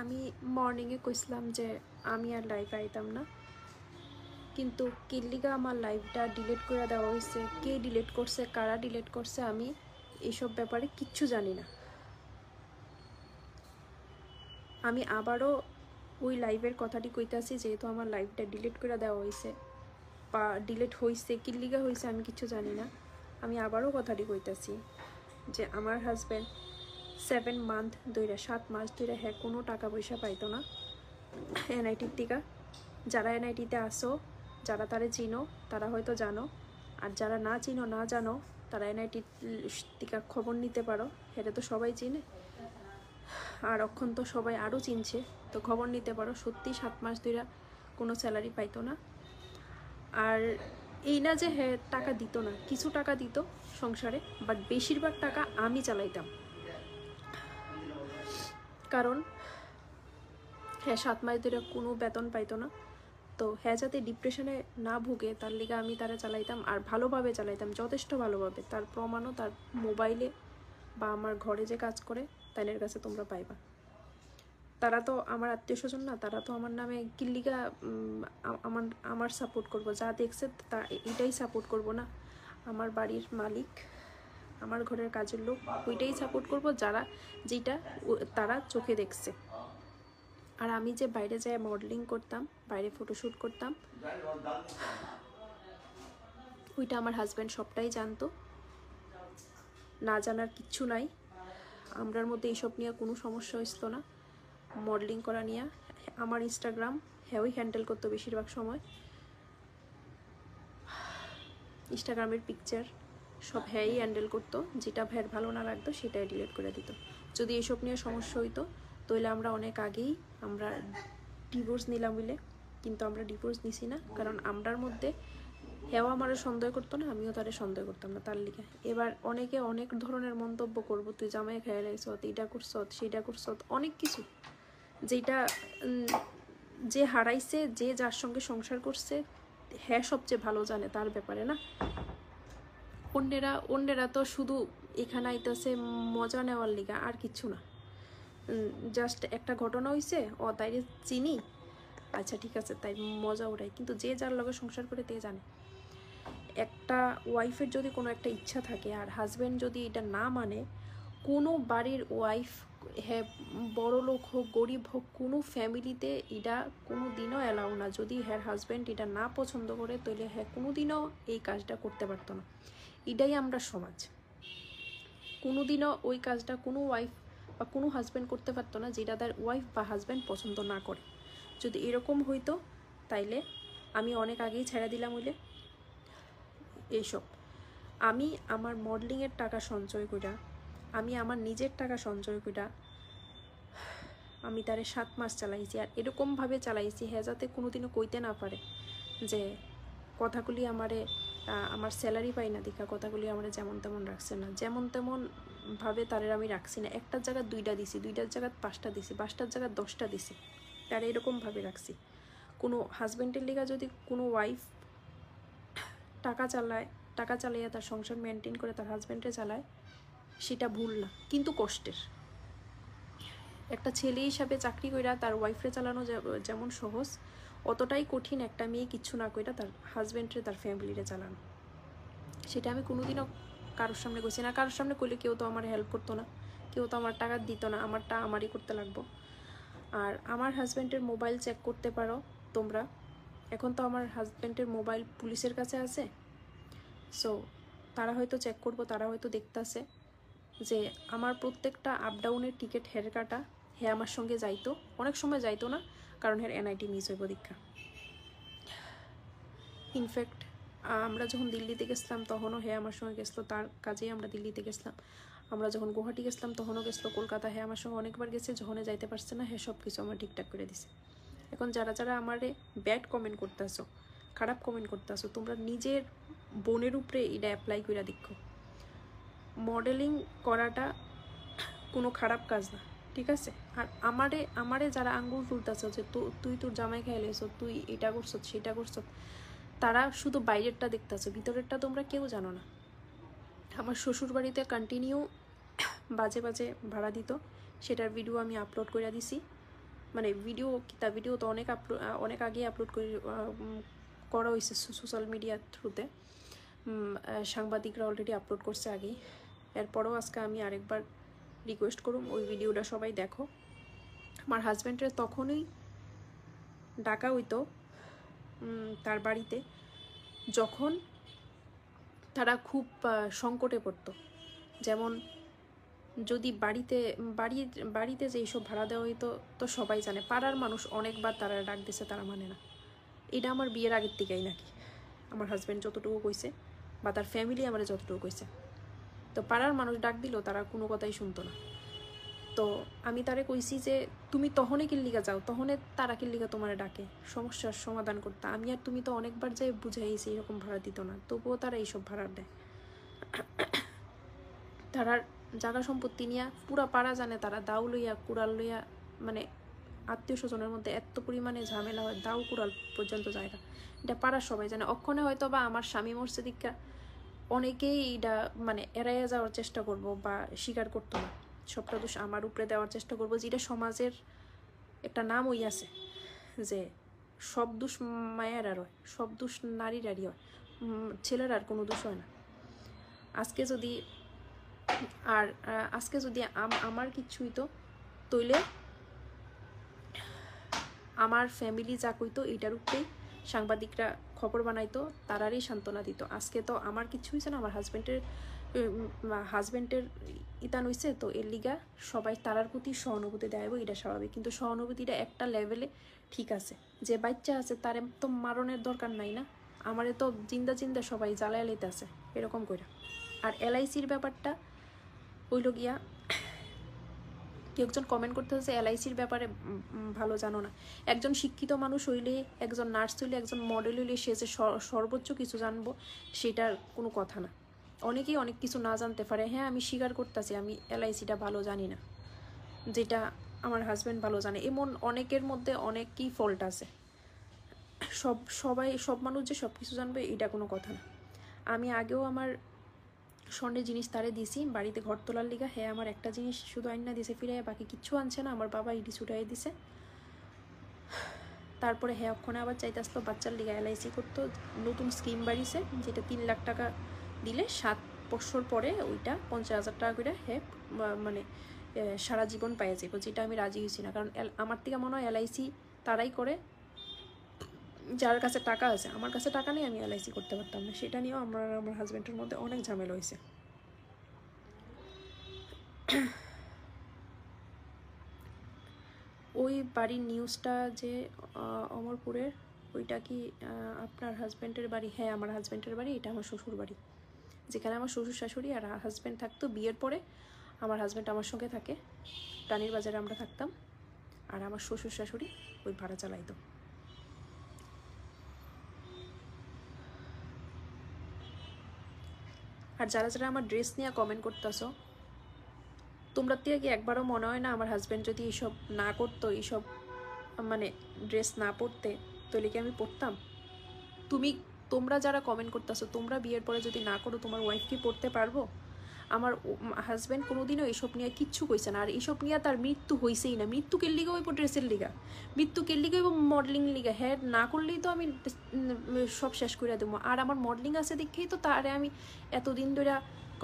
আমি মর্নিংয়ে কইছিলাম যে আমি আর লাইভ আইতাম না, কিন্তু কিল্লিগা আমার লাইভটা ডিলিট করে দেওয়া হয়েছে। কে ডিলিট করছে, কারা ডিলিট করছে, আমি এইসব ব্যাপারে কিচ্ছু জানি না। আমি আবারও ওই লাইভের কথাটি কইতাছি, যেহেতু আমার লাইভটা ডিলিট করে দেওয়া হয়েছে বা ডিলিট হয়েছে, কিল্লিগা হয়েছে আমি কিছু জানি না। আমি আবারও কথাটি কইতাছি যে আমার হাজব্যান্ড 7 মান্থ ধরে 7 মাস ধরে হ্যাঁ কোনো টাকা পয়সা পাইতো না এনআইটির টিকা। যারা এনআইটিতে আসো, যারা তারে চিনো তারা হয়তো জানো, আর যারা না চিনো না জানো তারা এনআইটির টিকা খবর নিতে পারো। এটা তো সবাই চিনে, আর অক্ষণ তো সবাই আরও চিনছে, তো খবর নিতে পারো। সত্যি 7 মাস ধরে কোনো স্যালারি পাইতো না। আর এই না যে হ্যাঁ টাকা দিত না, কিছু টাকা দিত সংসারে, বাট বেশিরভাগ টাকা আমি চালাইতাম। কারণ হ্যাঁ 7 মাস ধরে কোনো বেতন পাইতো না, তো হ্যাঁ যাতে ডিপ্রেশনে না ভুগে তার লিগে আমি তারা চালাইতাম, আর ভালোভাবে চালাইতাম, যথেষ্ট ভালোভাবে। তার প্রমাণও তার মোবাইলে বা আমার ঘরে যে কাজ করে তাদের কাছে তোমরা পাইবা। তারা তো আমার আত্মীয় স্বজন না, তারা তো আমার নামে কিল্লিগা আমার সাপোর্ট করবো, যা দেখছে তা এটাই সাপোর্ট করবো না। আমার বাড়ির মালিক, আমার ঘরের কাজের লোক, ওইটাই সাপোর্ট করবো যেটা তারা চোখে দেখছে। আর আমি যে বাইরে যায় মডেলিং করতাম, বাইরে ফটোশ্যুট করতাম, ওইটা আমার হাজব্যান্ড সবটাই জানতো, না জানার কিচ্ছু নাই। আমরার মধ্যে এইসব নিয়ে কোনো সমস্যা হইছিল না। মডেলিং করা নিয়ে আমার ইনস্টাগ্রাম হ্যাঁই হ্যান্ডেল করতো বেশিরভাগ সময়। ইনস্টাগ্রামের পিকচার সব হ্যাঁই হ্যান্ডেল করতো, যেটা ভ্যার ভালো না লাগতো সেটাই ডিলিট করে দিত। যদি এসব নিয়ে সমস্যা হইতো তাহলে আমরা অনেক আগেই আমরা ডিভোর্স নিলাম বলে, কিন্তু আমরা ডিভোর্স নিছি না, কারণ আমরার মধ্যে হেও আমারও সন্দেহ করতো না, আমিও তারে সন্দেহ করতাম না তার লিগে। এবার অনেকে অনেক ধরনের মন্তব্য করবো, তুই জামাই খেয়ে রাইছত, এইটা করছত, সেইটা করছত, অনেক কিছু, যেটা যে হারাইছে, যে যার সঙ্গে সংসার করছে হ্যাঁ সবচেয়ে ভালো জানে তার ব্যাপারে না। অন্যেরা তো শুধু এখানে আইতেছে মজা নেওয়ার লিগা, আর কিচ্ছু না। জাস্ট একটা ঘটনা হয়েছে, তাই চিনি, আচ্ছা ঠিক আছে, তাই মজা ওঠাই। কিন্তু যে যার লগে সংসার করে তে জানে। একটা ওয়াইফের যদি কোনো একটা ইচ্ছা থাকে আর হাজব্যান্ড যদি এটা না মানে, কোনো বাড়ির ওয়াইফ হ্যাঁ বড় লোক হোক গরিব হোক, কোনো ফ্যামিলিতে এটা কোনো দিনও অ্যালাউ না। যদি হ্যাঁ হাজব্যান্ড এটা না পছন্দ করে তাহলে হ্যাঁ কোনো দিনও এই কাজটা করতে পারতো না। এটাই আমরা সমাজ। কোনো দিনও ওই কাজটা কোনো ওয়াইফ বা কোনো হাজব্যান্ড করতে পারতো না যেটা তার ওয়াইফ বা হাজব্যান্ড পছন্দ না করে। যদি এরকম হইতো তাইলে আমি অনেক আগেই ছেড়ে দিলাম হইলে এইসব। আমি আমার মডেলিংয়ের টাকা সঞ্চয় কইরা, আমি আমার নিজের টাকা সঞ্চয় কইরা আমি তারে 7 মাস চালাইছি। আর এরকমভাবে চালাইছি হ্যাঁ যাতে কোনোদিনও কইতে না পারে যে কথাগুলি আমার স্যালারি পাই না দেখা কথাগুলি আমার যেমন তেমন রাখছে না। যেমন তেমন ভাবে তারের আমি রাখছি না। একটার জায়গায় 2টা দিছি, 2টার জায়গায় 5টা দিছি, 5টার জায়গায় 10টা দিছি, তার এরকমভাবে রাখছি। কোনো হাজব্যান্ডের লিগা যদি কোনো ওয়াইফ টাকা চালাইয়া তার সংসার মেনটেন করে তার হাজব্যান্ডে চালায়, সেটা ভুল না, কিন্তু কষ্টের। একটা ছেলে হিসাবে চাকরি কইরা তার ওয়াইফরে চালানো যেমন সহজ, অতটাই কঠিন একটা মেয়ে কিচ্ছু না কইরা তার হাজব্যান্ডরে তার ফ্যামিলিরে চালানো। সেটা আমি কোনোদিনও কারোর সামনে কইছি না। কারোর সামনে কইলে কেউ তো আমার হেল্প করতো না, কেউ তো আমার টাকা দিত না, আমারটা আমারই করতে লাগবো। আর আমার হাজব্যান্ডের মোবাইল চেক করতে পারো তোমরা। এখন তো আমার হাজব্যান্ডের মোবাইল পুলিশের কাছে আছে, সো তারা হয়তো চেক করবো, তারা হয়তো দেখতেছে যে আমার প্রত্যেকটা আপ ডাউনের টিকিট হের কাটা হ্যাঁ আমার সঙ্গে যাইতো। অনেক সময় যাইতো না, কারণ হ্যাঁ এনআইটি মিস হইব দীক্ষা। ইনফ্যাক্ট আমরা যখন দিল্লিতে গেছিলাম তখনও হ্যাঁ আমার সঙ্গে গেছিলো, তার কাজেই আমরা দিল্লিতে গেছিলাম। আমরা যখন গুয়াহাটি গেছিলাম তখনও গেছিলো, কলকাতা হ্যাঁ আমার সঙ্গে অনেকবার গেছে। যখন যাইতে পারছে না হ্যাঁ সব কিছু আমার ঠিকঠাক করে দিছে। এখন যারা আমারে ব্যাড কমেন্ট করতে আসো, খারাপ কমেন্ট করতে আসো, তোমরা নিজের বোনের উপরে এটা অ্যাপ্লাই করে দেখো। মডেলিং করাটা কোনো খারাপ কাজ না, ঠিক আছে? আর আমারে যারা আঙ্গুল তুলতেছ যে তুই তোর জামাই খাইলেছ, তুই এটা করছ সেটা করছ, তারা শুধু বাইরেরটা দেখতেছ, ভিতরেরটা তোমরা কেউ জানো না। আমার শ্বশুর বাড়িতে কন্টিনিউ বাজে বাজে ভাড়া দিত, সেটার ভিডিও আমি আপলোড করে দিছি। মানে ভিডিও তো অনেক আগে আপলোড করা হয়েছে সোশ্যাল মিডিয়ার থ্রুতে, সাংবাদিকরা অলরেডি আপলোড করছে আগেই। এরপরেও আজকে আমি আরেকবার রিকোয়েস্ট করুম ওই ভিডিওটা সবাই দেখো। আমার হাজব্যান্ডের তখনই ডাকা হইতো তার বাড়িতে যখন তারা খুব সংকটে পড়তো। যেমন যদি বাড়িতে যে এইসব ভাড়া দেওয়া হইতো তো সবাই জানে, পাড়ার মানুষ অনেকবার তারা ডাক দিছে, তারা মানে না। এটা আমার বিয়ের আগের থেকেই নাকি আমার হাজব্যান্ড যতটুকু কইছে বা তার ফ্যামিলি আমার যতটুকু কইছে, তো পাড়ার মানুষ ডাক দিলেও তারা কোনো কথাই শুনতো না। তো আমি তারে কইছি যে তুমি তখনই কিল্লিগা যাও, তখনই তারা কিল্লিগা তোমার ডাকে সমস্যার সমাধান করতে। আমি আর তুমি তো অনেকবার যাই বুঝাইছি এরকম ভাড়া দিত না, তবুও তারা এইসব ভাড়া দেয়। তারার জায়গা সম্পত্তি নিয়ে পুরা পাড়া জানে, তারা দাও লইয়া কুড়াল লইয়া, মানে আত্মীয় স্বজনের মধ্যে এত পরিমাণে ঝামেলা হয়, দাও কুড়াল পর্যন্ত জায়গা, এটা পাড়ার সবাই জানে। অক্ষণে হয়তো বা আমার স্বামী মরছে দিকা অনেকেই এটা মানে এড়াইয়া যাওয়ার চেষ্টা করব বা স্বীকার করতো না, সবটা দোষ আমার উপরে দেওয়ার চেষ্টা করবো, যেটা সমাজের একটা নাম ওই আছে যে সব দোষ মায়েরার হয়, সব দোষ নারীরারই হয়, ছেলের আর কোনো দোষ হয় না। আজকে যদি আমার কিচ্ছুই তো তৈলে আমার ফ্যামিলি যা কইতো এইটার উপরেই সাংবাদিকরা খবর বানাইতো, তারারই সান্ত্বনা দিত। আজকে তো আমার কিছু হয়েছে না, আমার হাজব্যান্ডের ইতান হয়েছে, তো এর লিগা সবাই তারার প্রতি সহানুভূতি দেয়, এটা স্বাভাবিক। কিন্তু সহানুভূতিটা একটা লেভেলে ঠিক আছে, যে বাচ্চা আছে তার তো মারণের দরকার নাই না, আমারে তো জিন্দা সবাই জ্বালায় লইতে আছে এরকম কইরা। আর এলআইসির ব্যাপারটা হইল গিয়া, কেউ একজন কমেন্ট করতে হচ্ছে এলআইসির ব্যাপারে ভালো জানো না। একজন শিক্ষিত মানুষ হইলে, একজন নার্স হইলে, একজন মডেল হইলে সে যে সর্বোচ্চ কিছু জানবো সেটার কোনো কথা না। অনেকেই অনেক কিছু না জানতে পারে। হ্যাঁ, আমি স্বীকার করতেছি আমি এলআইসিটা ভালো জানি না, যেটা আমার হাজব্যান্ড ভালো জানে। এমন অনেকের মধ্যে অনেকই ফল্ট আছে, সব মানুষ যে সব কিছু জানবে এটা কোনো কথা না। আমি আগেও আমার স্বর্ণের জিনিস তারে দিছি বাড়িতে ঘর তোলার লিগা, হ্যাঁ আমার একটা জিনিস শুধু আইনা দিছে ফিরে, বাকি কিচ্ছু আনছে না। আমার বাবা ইডি ছুটাই দিছে। তারপরে হ্যাঁ ওখানে আবার চাইতে আসতো বাচ্চার লিগা এলআইসি করতো, নতুন স্কিম বাড়িছে যেটা 3 লাখ টাকা দিলে 7 বছর পরে ওইটা 50,000 টাকা করে হ্যাঁ মানে সারা জীবন পাইয়া যাবো, যেটা আমি রাজি হয়েছি না। কারণ আমার থেকে মনে হয় এলআইসি তারাই করে যার কাছে টাকা আছে। আমার কাছে টাকা নেই, আমি এলআইসি করতে পারতাম না। সেটা নিয়েও আমার হাজব্যান্ডের মধ্যে অনেক ঝামেলা হয়েছে। ওই বাড়ির নিউজটা যে অমরপুরের, ওইটা কি আপনার হাজব্যান্ডের বাড়ি? হ্যাঁ আমার হাজব্যান্ডের বাড়ি, এটা আমার শ্বশুর বাড়ি, যেখানে আমার শ্বশুর শাশুড়ি আর হাজব্যান্ড থাকতো। বিয়ের পরে আমার হাজব্যান্ড আমার সঙ্গে থাকে, টানির বাজারে আমরা থাকতাম, আর আমার শ্বশুর শাশুড়ি ওই ভাড়া চালাইতো। আর যারা আমার ড্রেস নিয়ে কমেন্ট করতেছো, তোমরা থেকে কি একবারও মনে হয় না আমার হাজব্যান্ড যদি এইসব না করতো, এইসব মানে ড্রেস না পরতে, তাহলে কি আমি পরতাম? তোমরা যারা কমেন্ট করতেছো, তোমরা বিয়ের পরে যদি না করো তোমার ওয়াইফ কি পড়তে পারবো? আমার হাজব্যান্ড কোনোদিনও এইসব নিয়ে কিচ্ছু কইছে না। আর এইসব নিয়ে তার মৃত্যু হয়েছেই না। মৃত্যু কের লিগা ওই ড্রেসের লিগা, মৃত্যু কের লিগা এবং মডেলিং লিগা। হ্যাঁ না করলেই তো আমি সব শেষ করে দেবো। আর আমার মডেলিং আছে দেখেই তো তারে আমি এতদিন ধরে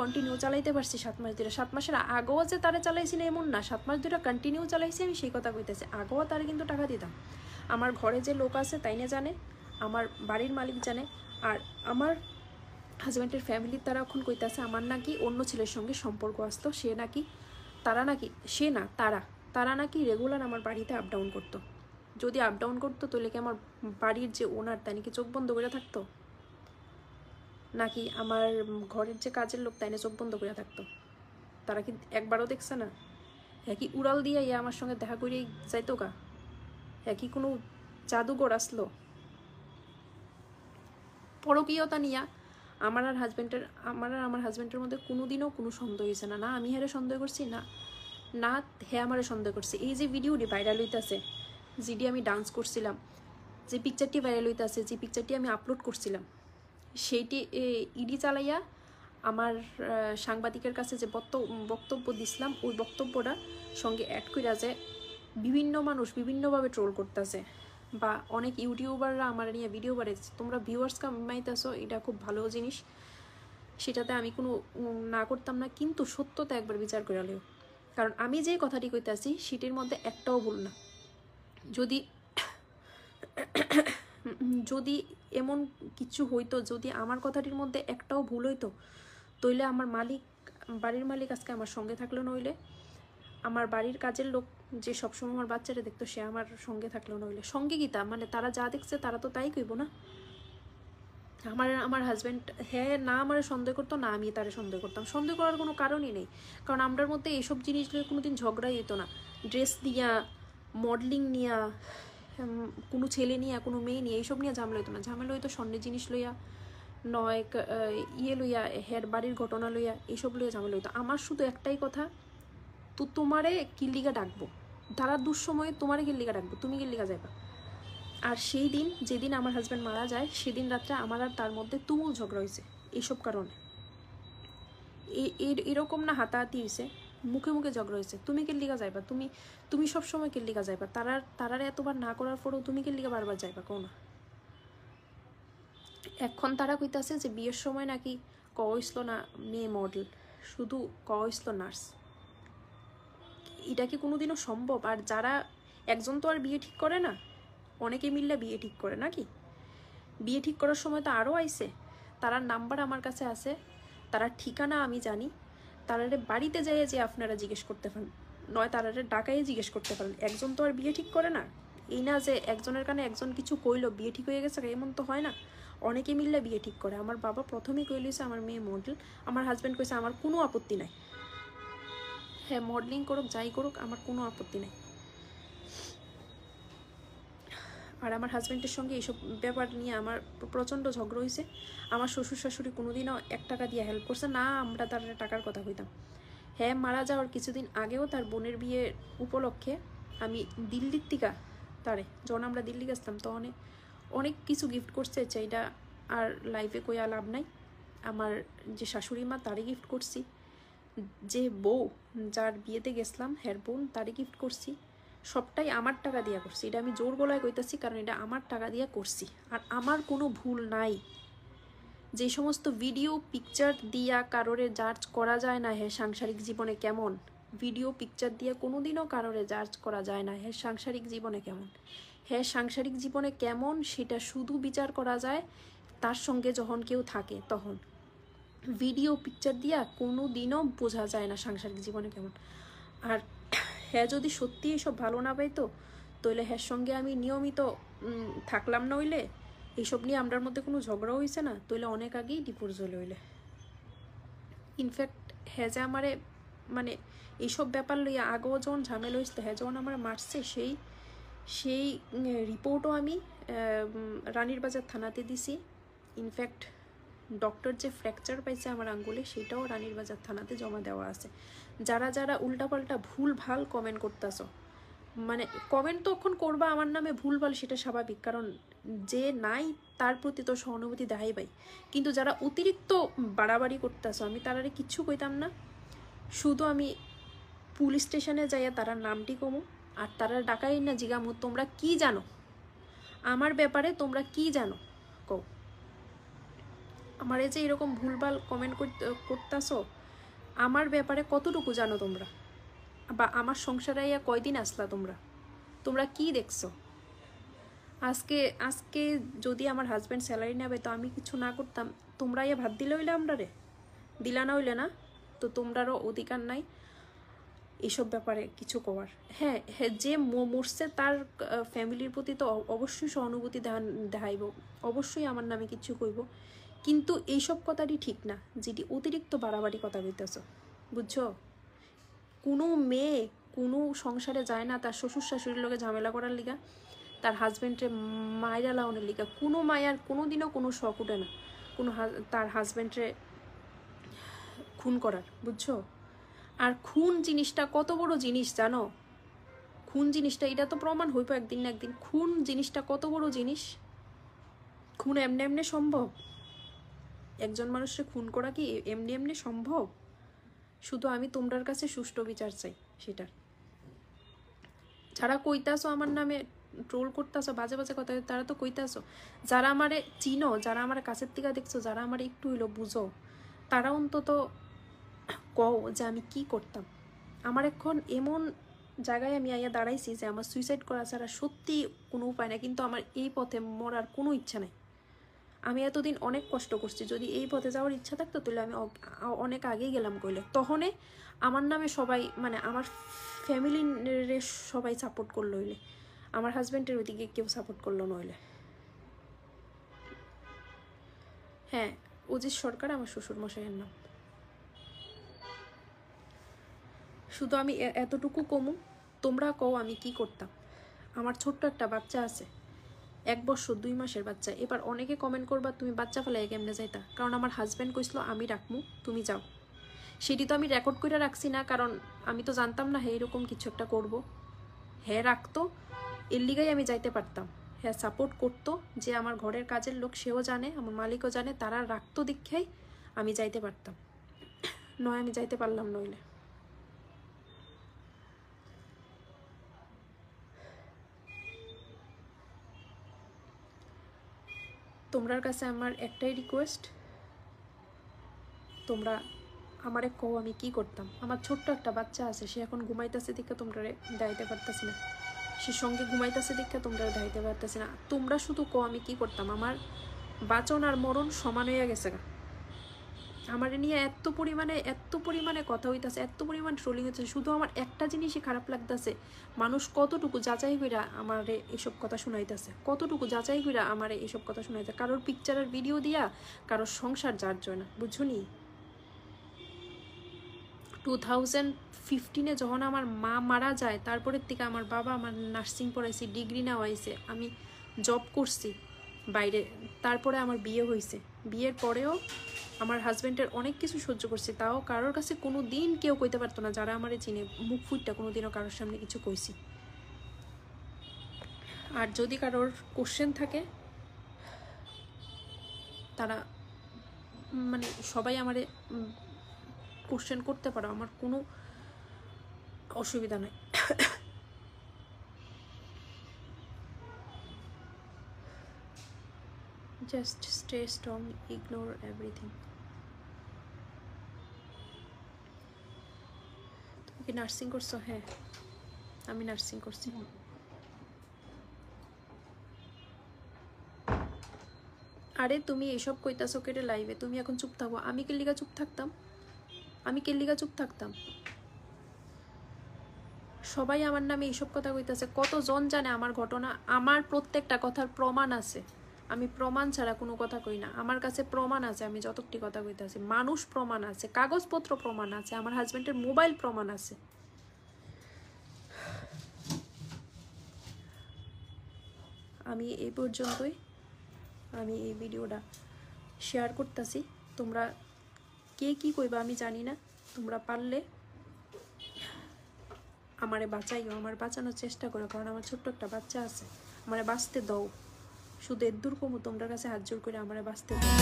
কন্টিনিউ চালাইতে পারছি। 7 মাস ধরে, 7 মাসের আগেও যে তারে চালাইছি না এমন না, 7 মাস ধরে কন্টিনিউ চালাইছি আমি, সেই কথা কইতেছি। আগেও তারে কিন্তু টাকা দিতাম। আমার ঘরে যে লোক আছে তাই না জানে, আমার বাড়ির মালিক জানে, আর আমার হাজব্যান্ডের ফ্যামিলির তারা এখন কইতাছে আমার নাকি অন্য ছেলের সঙ্গে সম্পর্ক আসতো। তারা নাকি রেগুলার আমার বাড়িতে আপ ডাউন করতো। যদি আপ ডাউন করতো তাহলে কি আমার বাড়ির যে ওনার তাই নাকি চোখ বন্ধ করে থাকতো? নাকি আমার ঘরের যে কাজের লোক তাই না চোখ বন্ধ করে থাকতো? তারা কি একবারও দেখছে না? হ্যাঁ কি উড়াল দিয়ে আমার সঙ্গে দেখা করেই যাইতো গা? হ্যাঁ কি কোনো জাদুঘর আসলো? পরকীয়তা নিয়া আমার আর আমার হাজব্যান্ডের মধ্যে কোনোদিনও কোনো সন্দেহ হয়েছে না। না আমি হেরে সন্দেহ করছি, না হে আমারে সন্দেহ করছে। এই যে ভিডিওটি ভাইরাল হইতেছে, যেটি আমি ডান্স করছিলাম, যে পিকচারটি ভাইরাল হইতেছে, যে পিকচারটি আমি আপলোড করছিলাম, সেইটি ইডি চালাইয়া আমার সাংবাদিকের কাছে যে বক্তব্য দিছিলাম, ওই বক্তব্যটা সঙ্গে অ্যাড কইরা যে বিভিন্ন মানুষ বিভিন্নভাবে ট্রোল করতেছে, বা অনেক ইউটিউবাররা আমার নিয়ে ভিডিও বানাইছে। তোমরা ভিউয়ার্স কামাইতেছো, এটা খুব ভালো জিনিস, সেটাতে আমি কোনো না করতাম না, কিন্তু সত্যতা একবার বিচার করে লিও। কারণ আমি যে কথাটি কইতাছি সেটির মধ্যে একটাও ভুল না। যদি যদি এমন কিছু হইতো, যদি আমার কথাটির মধ্যে একটাও ভুল হইতো, তইলে আমার মালিক, বাড়ির মালিক আজকে আমার সঙ্গে থাকলো, নইলে আমার বাড়ির কাজের লোক যে সবসময় আমার বাচ্চাটা দেখতো সে আমার সঙ্গে থাকলো, নইলে সঙ্গে গীতা মানে তারা যা দেখছে তারা তো তাই কইব না। আমার হাজব্যান্ড হ্যাঁ না আমার সন্দেহ করতো, না আমি তারে সন্দেহ করতাম। সন্দেহ করার কোনো কারণই নেই, কারণ আমরার মধ্যে এইসব জিনিস নিয়ে কোনোদিন ঝগড়াই হতো না। ড্রেস দিয়া, মডেলিং নিয়া, কোনো ছেলে নিয়ে, কোনো মেয়ে নিয়ে, এইসব নিয়ে ঝামেলা হইতো না। ঝামেলা হইতো স্বর্ণের জিনিস লইয়া, নয় ইয়ে লইয়া, হের বাড়ির ঘটনা লইয়া, এইসব লইয়া ঝামেলা হইতো। আমার শুধু একটাই কথা, তো তোমারে কিল্লিগা ডাকবো, তারা দুঃসময়ে তোমারে কিল্লিগা ডাকবো, তুমি কিল্লিগা যাইবা। আর সেই দিন যেদিন আমার হাজব্যান্ড মারা যায়, সেদিন রাত্রে আমার আর তার মধ্যে তুমুল ঝগড়া হয়েছে এইসব কারণে। এরকম না হাতাহাতি হয়েছে, মুখে মুখে ঝগড়া হয়েছে। তুমি কিল্লিগা যাইবা, তুমি সবসময় কিল্লিগা যাইবা, তারারে এতবার না করার পরেও তুমি কিল্লিগা বারবার যাইবা কও না। এখন তারা কইতাছে যে বিয়ের সময় নাকি কইসলো না মেয়ে মডেল, শুধু কইসলো নার্স। এটা কি কোনোদিনও সম্ভব? আর যারা, একজন তো আর বিয়ে ঠিক করে না, অনেকে মিললে বিয়ে ঠিক করে নাকি? বিয়ে ঠিক করার সময় তো আরও আইছে, তারার নাম্বার আমার কাছে আছে, তারার ঠিকানা আমি জানি। তারারে বাড়িতে যাইয়ে যে আপনারা জিজ্ঞেস করতে পারেন, নয় তারারে ডাকাইয়ে জিজ্ঞেস করতে পারেন। একজন তো আর বিয়ে ঠিক করে না। এই না যে একজনের কানে একজন কিছু কইলো বিয়ে ঠিক হয়ে গেছে, এমন তো হয় না। অনেকে মিললে বিয়ে ঠিক করে। আমার বাবা প্রথমেই কইলিছে আমার মেয়ে মডেল, আমার হাজব্যান্ড কইছে আমার কোনো আপত্তি নাই, হ্যাঁ মডেলিং করুক যাই করুক আমার কোনো আপত্তি নাই। আর আমার হাজব্যান্ডের সঙ্গে এইসব ব্যাপার নিয়ে আমার প্রচণ্ড ঝগড়া হয়েছে। আমার শ্বশুর শাশুড়ি কোনোদিনও 1 টাকা দিয়ে হেল্প করছে না, আমরা তার টাকার কথা কইতাম। হ্যাঁ মারা যাওয়ার কিছুদিন আগেও তার বোনের বিয়ের উপলক্ষে আমি দিল্লির থেকে তারে, যখন আমরা দিল্লি গেছিলাম তো অনেক কিছু গিফট করছে, চাইটা আর লাইফে কইয়া লাভ নাই। আমার যে শাশুড়ি মা তারে গিফট করছি, যে বউ যার বিয়েতে গেছিলাম হের বোন তারে গিফট করছি, সবটাই আমার টাকা দিয়া করছি। এটা আমি জোর গলায় কইতাছি, কারণ এটা আমার টাকা দিয়া করছি, আর আমার কোনো ভুল নাই। যে সমস্ত ভিডিও পিকচার দিয়া কারোরে জাজ করা যায় না হ্যাঁ সাংসারিক জীবনে কেমন, ভিডিও পিকচার দিয়ে কোনোদিনও কারোরে জাজ করা যায় না হ্যাঁ সাংসারিক জীবনে কেমন। হ্যাঁ সাংসারিক জীবনে কেমন সেটা শুধু বিচার করা যায় তার সঙ্গে যখন কেউ থাকে তখন। ভিডিও পিকচার দিয়া কোনো দিনও বোঝা যায় না সাংসারিক জীবনে কেমন। আর হ্যাঁ যদি সত্যি এসব ভালো না পাইতো, তাহলে হ্যাঁ সঙ্গে আমি নিয়মিত থাকলাম না, হইলে এইসব নিয়ে আমরার মধ্যে কোনো ঝগড়াও হয়েছে না, তাহলে অনেক আগেই ডিভোর্স হলে হইলে। ইনফ্যাক্ট হ্যাঁ যে আমারে মানে এইসব ব্যাপার লইয়া আগেও যখন ঝামেলা হয়েছিল, হ্যাঁ যখন আমার মারছে সেই রিপোর্টও আমি রানীর বাজার থানাতে দিছি। ইনফ্যাক্ট ডক্টর যে ফ্র্যাকচার পাইছে আমার আঙ্গুলে সেটাও রানীর বাজার থানাতে জমা দেওয়া আছে। যারা যারা উল্টাপাল্টা ভুল ভাল কমেন্ট করতেছো, মানে কমেন্ট তখন করবা আমার নামে ভুলভাল, সেটা স্বাভাবিক, কারণ যে নাই তার প্রতি তো সহানুভূতি দেখাইবাই। কিন্তু যারা অতিরিক্ত বাড়াবাড়ি করতেছো, আমি তারারে কিচ্ছু কইতাম না, শুধু আমি পুলিশ স্টেশনে যাইয়া তারার নামটি কমু, আর তারা ডাকাই না জিগামু তোমরা কি জানো আমার ব্যাপারে, তোমরা কি জানো কও। আমার এই যে এরকম ভুলভাল কমেন্ট করতেছো, আমার ব্যাপারে কতটুকু জানো তোমরা, বা আমার সংসারে আইয়া কয়দিন আসলা তোমরা কি দেখছো। আজকে আজকে যদি আমার হাজব্যান্ড স্যালারি নেবে তো আমি কিছু না করতাম, তোমরা ইয়ে ভাত দিলে হইলে আমরা রে দিলা না হইলে না, তো তোমরারও অধিকার নাই এইসব ব্যাপারে কিছু করার। হ্যাঁ হ্যাঁ যে মরছে তার ফ্যামিলির প্রতি তো অবশ্যই সহানুভূতি দেখাইব, অবশ্যই আমার নামে কিছু কইব, কিন্তু এইসব কথাটি ঠিক না, যেটি অতিরিক্ত বাড়াবাড়ি কথা কইতেছ, বুঝছো। কোনো মেয়ে কোনো সংসারে যায় না তার শ্বশুর শাশুড়ির লোকে ঝামেলা করার লিগা, তার হাজব্যান্ডের মায়েরা লাউনের লিগা। কোনো মায়ার কোনো দিনও কোনো শখ উঠে না কোনো তার হাজব্যান্ডে খুন করার, বুঝছো। আর খুন জিনিসটা কত বড় জিনিস জানো, খুন জিনিসটা এটা তো প্রমাণ হইব একদিন না একদিন। খুন জিনিসটা কত বড় জিনিস, খুন এমনি এমনি সম্ভব? একজন মানুষকে খুন করা কি এমনি এমনি সম্ভব? শুধু আমি তোমরার কাছে সুষ্ঠু বিচার চাই সেটার। যারা কইতাছো আমার নামে ট্রোল করতেছো, বাজে বাজে কথা, তারা তো কইতাছো। যারা আমারে চিনো, যারা আমার কাছের থেকে দেখছো, যারা আমার একটু হইলো বুঝো, তারা অন্তত কও যে আমি কি করতাম। আমার এখন এমন জায়গায় আমি আইয়া দাঁড়াইছি যে আমার সুইসাইড করা ছাড়া সত্যি কোনো উপায় নাই, কিন্তু আমার এই পথে মরার কোনো ইচ্ছা নাই। আমি এতদিন অনেক কষ্ট করছি, যদি এই পথে যাওয়ার ইচ্ছা থাকতো তাহলে আমি অনেক আগেই গেলাম কইলে। তখনই আমার নামে সবাই, মানে আমার ফ্যামিলির সবাই সাপোর্ট করলো হইলে, আমার হাজব্যান্ডের ওইদিকে কেউ সাপোর্ট করলো নইলে। হ্যাঁ, অজিত সরকার আমার শ্বশুর মশাইয়ের নাম। শুধু আমি এতটুকু কমু, তোমরা কও আমি কি করতাম। আমার ছোট্ট একটা বাচ্চা আছে, 1 বছর 2 মাসের বাচ্চা। এবার অনেকে কমেন্ট করবা তুমি বাচ্চা ফেলাই কেমনে যাইতা, কারণ আমার হাজব্যান্ড কইছিল আমি রাখমু, তুমি যাও। সেটি তো আমি রেকর্ড করে রাখছি না, কারণ আমি তো জানতাম না হ্যাঁ এরকম কিছু একটা করবো। হ্যাঁ রাখতো, এর লিগাই আমি যাইতে পারতাম। হ্যাঁ সাপোর্ট করতো, যে আমার ঘরের কাজের লোক সেও জানে, আমার মালিকও জানে, তারা রাখতো দীক্ষাই আমি যাইতে পারতাম, নয় আমি যাইতে পারলাম নইলে। তোমরার কাছে আমার একটাই রিকোয়েস্ট, তোমরা আমারে কও আমি কি করতাম। আমার ছোট্ট একটা বাচ্চা আছে, সে এখন ঘুমাইতেছে দেখে তোমরা দাইতে পারতেছি না, সে সঙ্গে ঘুমাইতেছে দেখে তোমরা দাইতে পারতেছি না। তোমরা শুধু কও আমি কি করতাম। আমার বাঁচন আর মরণ সমান হইয়া গেছে গা। আমার নিয়ে এত পরিমাণে কথা হইতাছে, এত পরিমাণ ট্রোলিং হচ্ছে। শুধু আমার একটা জিনিসই খারাপ লাগতেছে, মানুষ কতটুকু যাচাই কইরা আমারে এসব কথা শুনাইতেছে, কতটুকু যাচাই কইরা আমারে এসব কথা শুনাইতেছে। কারোর পিকচারের ভিডিও দিয়া কারোর সংসার যার জন্য না, বুঝুনি। 2015 যখন আমার মা মারা যায়, তারপরের থেকে আমার বাবা আমার নার্সিং পড়াইছি, ডিগ্রি নেওয়াইছে, আমি জব করছি বাইরে, তারপরে আমার বিয়ে হয়েছে। বিয়ের পরেও আমার হাজব্যান্ডের অনেক কিছু সহ্য করছি, তাও কারোর কাছে কোনো দিন কেউ কইতে পারতো না, যারা আমারে চিনে, মুখ ফুটটা কোনো দিনও কারোর সামনে কিছু কইছি। আর যদি কারোর কোশ্চেন থাকে, তারা মানে সবাই আমারে কোশ্চেন করতে পারো, আমার কোনো অসুবিধা নাই। Just stay strong, ignore everything. তুমি কি নার্সিং করছো? হ্যাঁ আমি নার্সিং করছি। আরে তুমি এসব কইতাছো কেটে লাইভে, তুমি এখন চুপ থাকো। আমি কেলিগা চুপ থাকতাম? আমি কেলিগা চুপ থাকতাম? সবাই আমার নামে এইসব কথা কইতাছে, কতজন জানে আমার ঘটনা, আমার প্রত্যেকটা কথার প্রমাণ আছে। আমি প্রমাণ ছাড়া কোনো কথা কই না, আমার কাছে প্রমাণ আছে আমি যতটি কথা কইতাছি। মানুষ প্রমাণ আছে, কাগজপত্র প্রমাণ আছে, আমার হাজব্যান্ডের মোবাইল প্রমাণ আছে। আমি এই পর্যন্তই, আমি এই ভিডিওটা শেয়ার করতেছি। তোমরা কে কি কইবা আমি জানি না, তোমরা পারলে আমারে বাঁচাইও, আমার বাঁচানোর চেষ্টা করো, কারণ আমার ছোট্ট একটা বাচ্চা আছে, আমারে বাঁচতে দাও। শুধু এর দূর কমু তোমার কাছে হাত জোর করে আমারে বাঁচতে দাও।